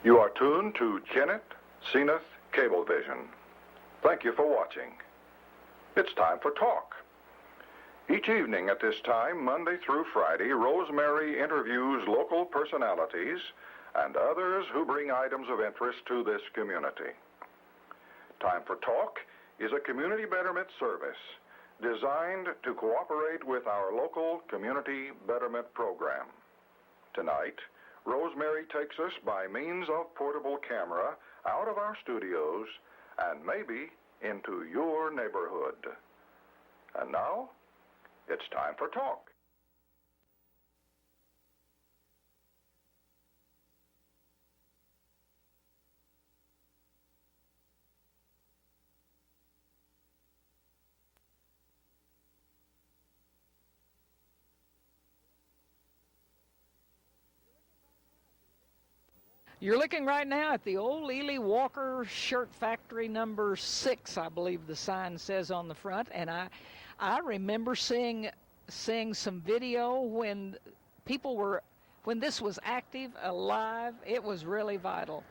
You are tuned to Kenneth Zenith Cablevision. Thank you for watching. It's time for talk. Each evening at this time, Monday through Friday, Rosemary interviews local personalities and others who bring items of interest to this community. Time for Talk is a community betterment service designed to cooperate with our local community betterment program. Tonight, Rosemary takes us by means of portable camera out of our studios and maybe into your neighborhood. And now, it's time for Talk. You're looking right now at the old Ely Walker Shirt Factory number 6, I believe the sign says on the front. And I remember seeing some video when this was active, alive. It was really vital.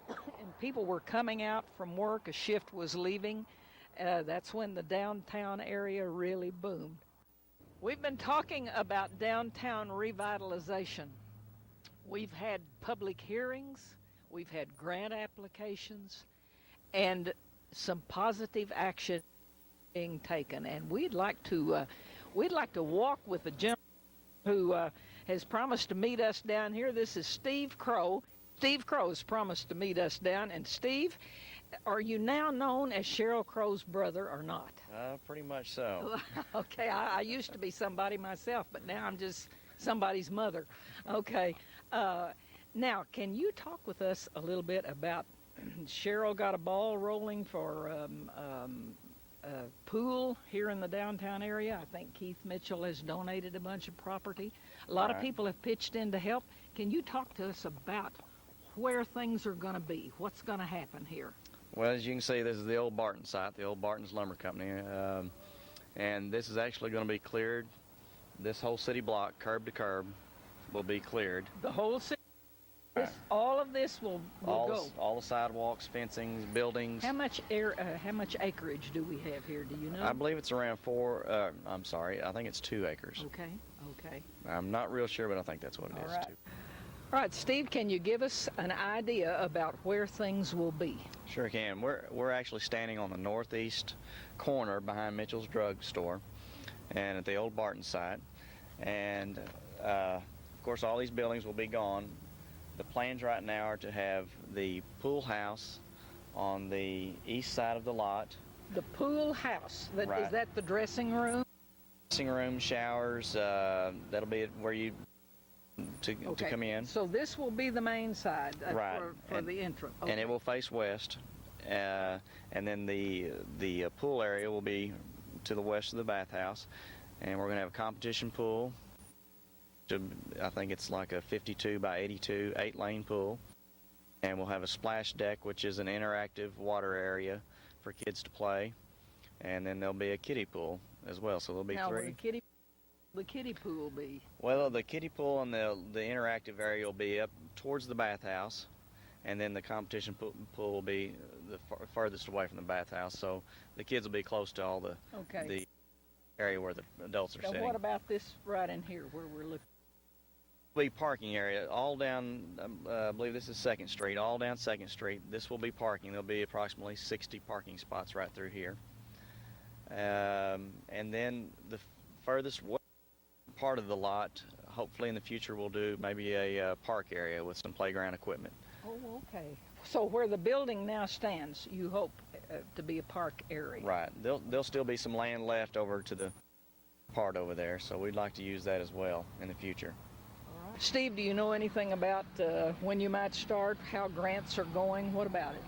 And people were coming out from work, a shift was leaving. That's when the downtown area really boomed. We've been talking about downtown revitalization. We've had public hearings, we've had grant applications, and some positive action being taken. And we'd like to walk with a gentleman who has promised to meet us down here. This is Steve Crow. Steve Crow has promised to meet us down. And Steve, are you now known as Sheryl Crow's brother or not? Pretty much so. Okay, I used to be somebody myself, but now I'm just somebody's mother. Okay. Now, can you talk with us a little bit about Sheryl got a ball rolling for a pool here in the downtown area? I think Keith Mitchell has donated a bunch of property. A lot of people have pitched in to help. Can you talk to us about where things are going to be? What's going to happen here? Well, as you can see, this is the old Barton site, the old Barton's Lumber Company. And this is actually going to be cleared. This whole city block, curb to curb, will be cleared. The whole city? All of this will go? All the sidewalks, fencing, buildings. How much acreage do we have here? Do you know? I believe it's around I think it's 2 acres. Okay. I'm not real sure, but I think that's what it is, right. too. All right, Steve, can you give us an idea about where things will be? Sure can. We're actually standing on the northeast corner behind Mitchell's Drug Store and at the old Barton site. And of course, all these buildings will be gone. The plans right now are to have the pool house on the east side of the lot. The pool house? Right. Is that the dressing room? Dressing room, showers, that'll be where you to come in. So this will be the main side right. for the entrance. Okay. And it will face west. And then the pool area will be to the west of the bathhouse. And we're going to have a competition pool. I think it's like a 52 by 82 8-lane pool, and we'll have a splash deck, which is an interactive water area for kids to play, and then there'll be a kiddie pool as well. So there'll be 3. Now, will the kiddie pool be? Well, the kiddie pool and the interactive area will be up towards the bathhouse, and then the competition pool will be the furthest away from the bathhouse. So the kids will be close to all the area where the adults are sitting. What about this right in here where we're looking? Be parking area all down, I believe this is 2nd Street, all down 2nd Street. This will be parking. There'll be approximately 60 parking spots right through here. And then the furthest part of the lot, hopefully in the future, we'll do maybe a park area with some playground equipment. Oh, okay. So where the building now stands, you hope to be a park area? Right. There'll still be some land left over to the part over there, so we'd like to use that as well in the future. Steve, do you know anything about when you might start, how grants are going? What about it?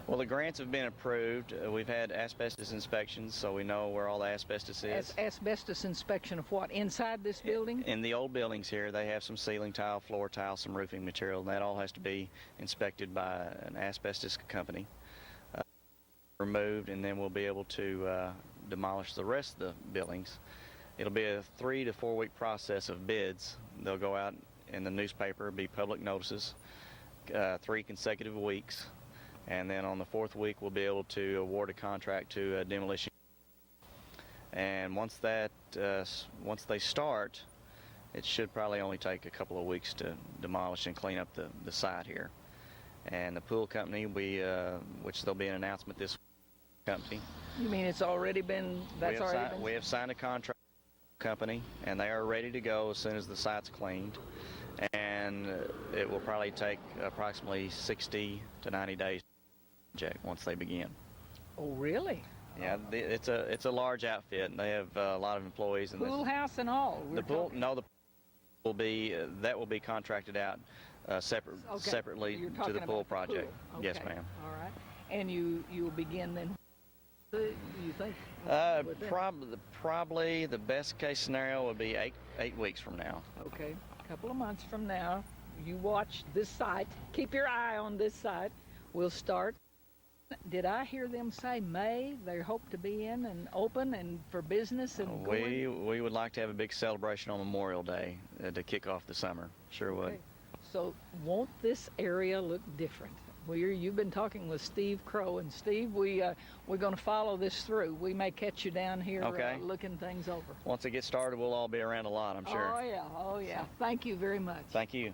Well, the grants have been approved. We've had asbestos inspections, so we know where all the asbestos is. Asbestos inspection of what? Inside this building? In the old buildings here, they have some ceiling tile, floor tile, some roofing material, and that all has to be inspected by an asbestos company. Removed, and then we'll be able to demolish the rest of the buildings. It'll be a 3 to 4 week process of bids. They'll go out in the newspaper, be public notices, 3 consecutive weeks, and then on the 4th week we'll be able to award a contract to Demolition. And once they start, it should probably only take a couple of weeks to demolish and clean up the site here. And the pool company, which there'll be an announcement this company. You mean it's already been? We have signed a contract with the company, and they are ready to go as soon as the site's cleaned. And it will probably take approximately 60 to 90 days to project once they begin. Oh, really? Yeah, it's a large outfit, and they have a lot of employees. And pool house and all. The pool will be contracted out separately to the pool project. Pool. Okay. Yes, ma'am. All right. And you'll begin then. You think? Probably the best case scenario would be eight weeks from now. Okay, a couple of months from now. You watch this site. Keep your eye on this site. We'll start. Did I hear them say May? They hope to be in and open and for business and we would like to have a big celebration on Memorial Day to kick off the summer. Sure would. Okay. So won't this area look different? Well, you've been talking with Steve Crow, and Steve, we're going to follow this through. We may catch you down here looking things over. Once it gets started, we'll all be around a lot, I'm sure. Oh yeah. Thank you very much. Thank you.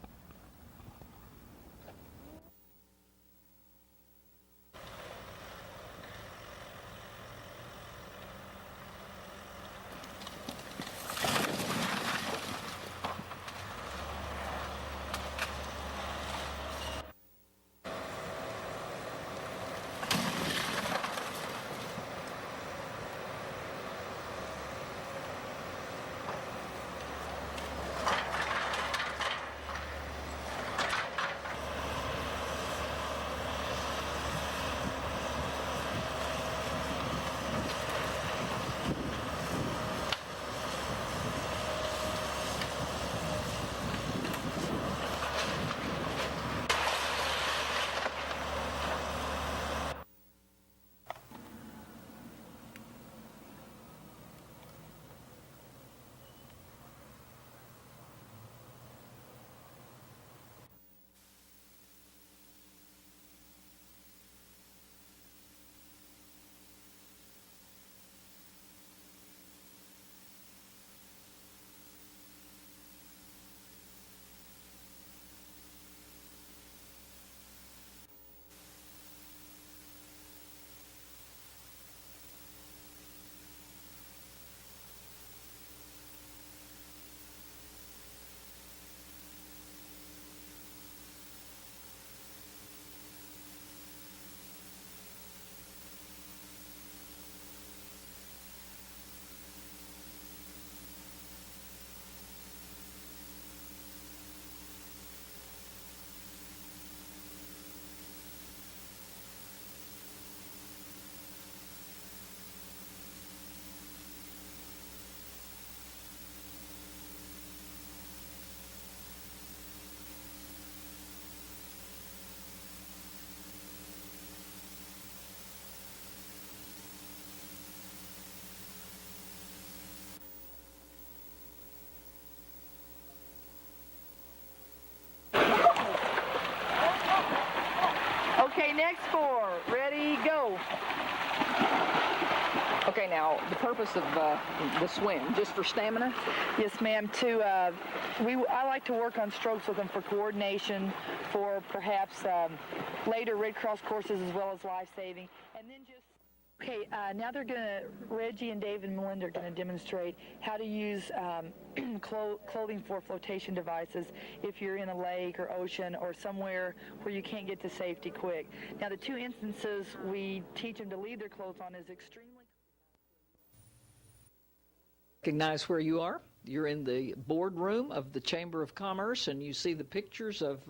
Okay, next 4. Ready, go. Okay, now the purpose of the swim, just for stamina? Yes, ma'am. I like to work on strokes with them for coordination, for perhaps later Red Cross courses as well as life-saving, and then just. Okay, now Reggie and Dave and Melinda are going to demonstrate how to use clothing for flotation devices if you're in a lake or ocean or somewhere where you can't get to safety quick. Now, the 2 instances we teach them to leave their clothes on is extremely. Recognize where you are. You're in the boardroom of the Chamber of Commerce, and you see the pictures of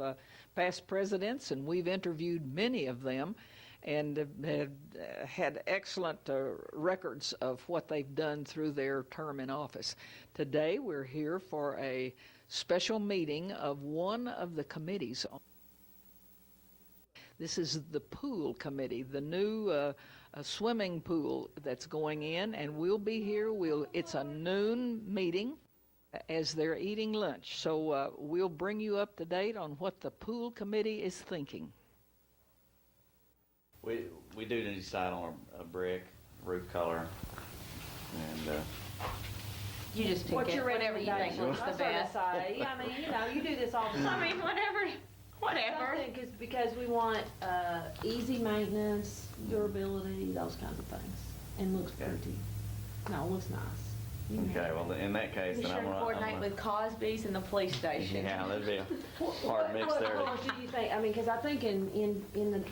past presidents, and we've interviewed many of them and have had excellent records of what they've done through their term in office. Today we're here for a special meeting of one of the committees. This is the pool committee, the new swimming pool that's going in, and we'll be here. It's a noon meeting. as they're eating lunch. So we'll bring you up to date on what the pool committee is thinking. We do need to decide on a brick roof color, and You just pick What's it, your whatever you think recommendation? looks the That's what I best. say. I mean, you know, you do this all the I time. mean, whatever. Because we want easy maintenance, durability, those kinds of things, and looks Okay. pretty. No, it looks nice. You can okay. have Well, in that case, Be then sure I'm to gonna. coordinate with Cosby's and the police station. Yeah, that'd be a What hard mix there. colors do you think? I mean, because I think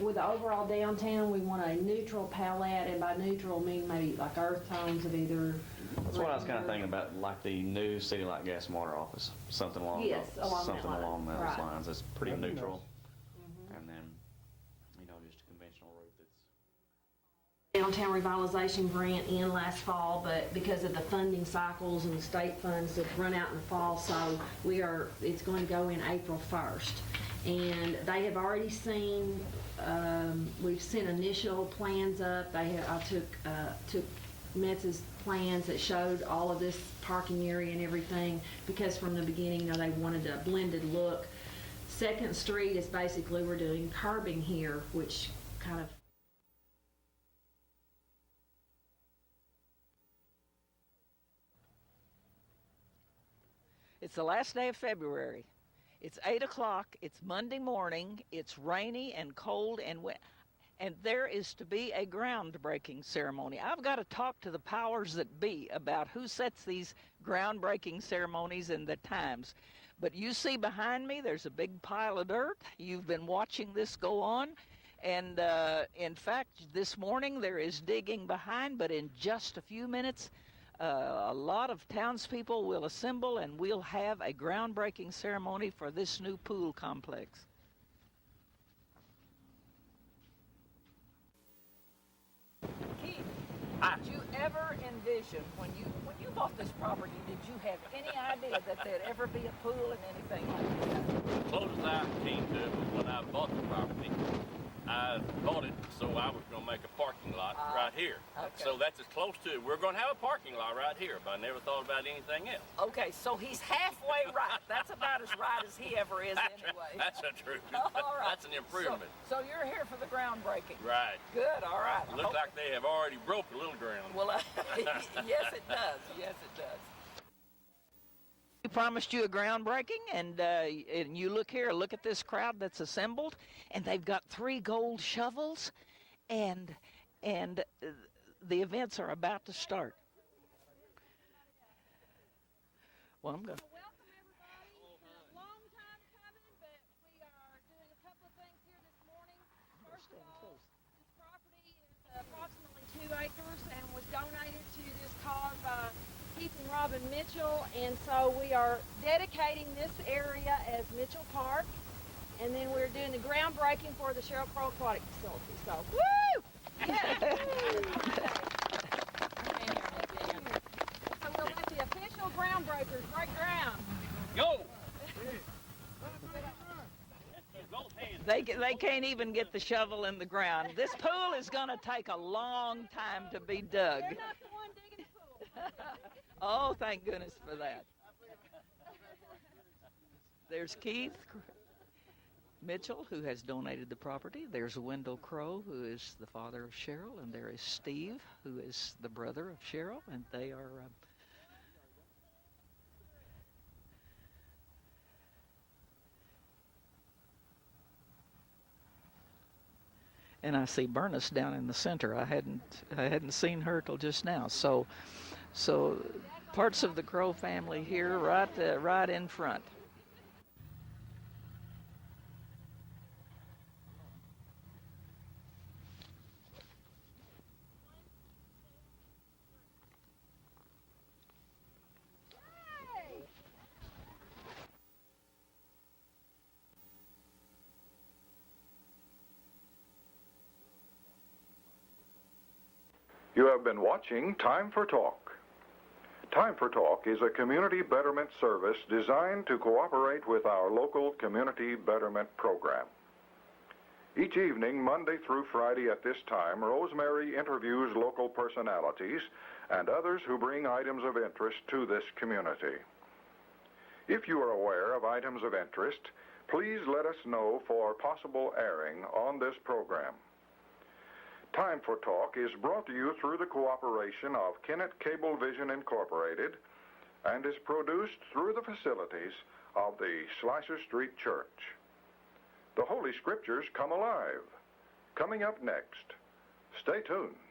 with the overall downtown, we want a neutral palette, and by neutral, I mean maybe like earth tones of either. That's what I was kind of thinking about, like the new City Light Gas and Water office, something along Yes, along that something line. along those Right. lines. It's pretty That'd be neutral, Mm-hmm. and then just a conventional roof that's. Downtown revitalization grant in last fall, but because of the funding cycles and the state funds that run out in the fall, so it's going to go in April 1st. And they have already seen, we've sent initial plans up. I took Metz's plans that showed all of this parking area and everything, because from the beginning, they wanted a blended look. 2nd Street is basically, we're doing curbing here, which kind of It's the last day of February. It's 8 o'clock. It's Monday morning. It's rainy and cold and wet. And there is to be a groundbreaking ceremony. I've got to talk to the powers that be about who sets these groundbreaking ceremonies and the times. But you see behind me, there's a big pile of dirt. You've been watching this go on. And in fact, this morning there is digging behind, but in just a few minutes, a lot of townspeople will assemble and we'll have a groundbreaking ceremony for this new pool complex. Keith, did you ever envision when you bought this property, did you have any idea that there'd ever be a pool and anything like that? Closest I came to it was when I bought the property. I bought it so I was going to make a parking lot right here. okay. So that's as close to it. We're going to have a parking lot right here, but I never thought about anything else. Okay, so he's halfway right. That's about as right as he ever is anyway. That's the truth. All right. That's an improvement. So you're here for the groundbreaking. Right. Good, all right. Looks like they have already broke a little ground. Well, yes, it does. Yes, it does. We promised you a groundbreaking, and you look here, look at this crowd that's assembled, and they've got 3 gold shovels, and the events are about to start. Well, I'm going to... Welcome, everybody. It's been a long time coming, but we are doing a couple of things here this morning. First of all, this property is approximately 2 acres and was donated to this cause by Keith and Robin Mitchell, and so we are dedicating this area as Mitchell Park, and then we're doing the groundbreaking for the Cheryl Crow Aquatic Facility. So, woo! Yeah. So we'll let the official groundbreakers break ground. Go! They can't even get the shovel in the ground. This pool is going to take a long time to be dug. They're not the one digging the pool. Oh, thank goodness for that. There's Keith Mitchell, who has donated the property. There's Wendell Crow, who is the father of Cheryl, and there is Steve, who is the brother of Cheryl, and they are... and I see Bernice down in the center. I hadn't seen her till just now. So parts of the Crow family here, right in front. You have been watching Time for Talk. Time for Talk is a community betterment service designed to cooperate with our local community betterment program. Each evening, Monday through Friday at this time, Rosemary interviews local personalities and others who bring items of interest to this community. If you are aware of items of interest, please let us know for possible airing on this program. Time for Talk is brought to you through the cooperation of Kennett Cablevision Incorporated and is produced through the facilities of the Slicer Street Church. The Holy Scriptures come alive. Coming up next. Stay tuned.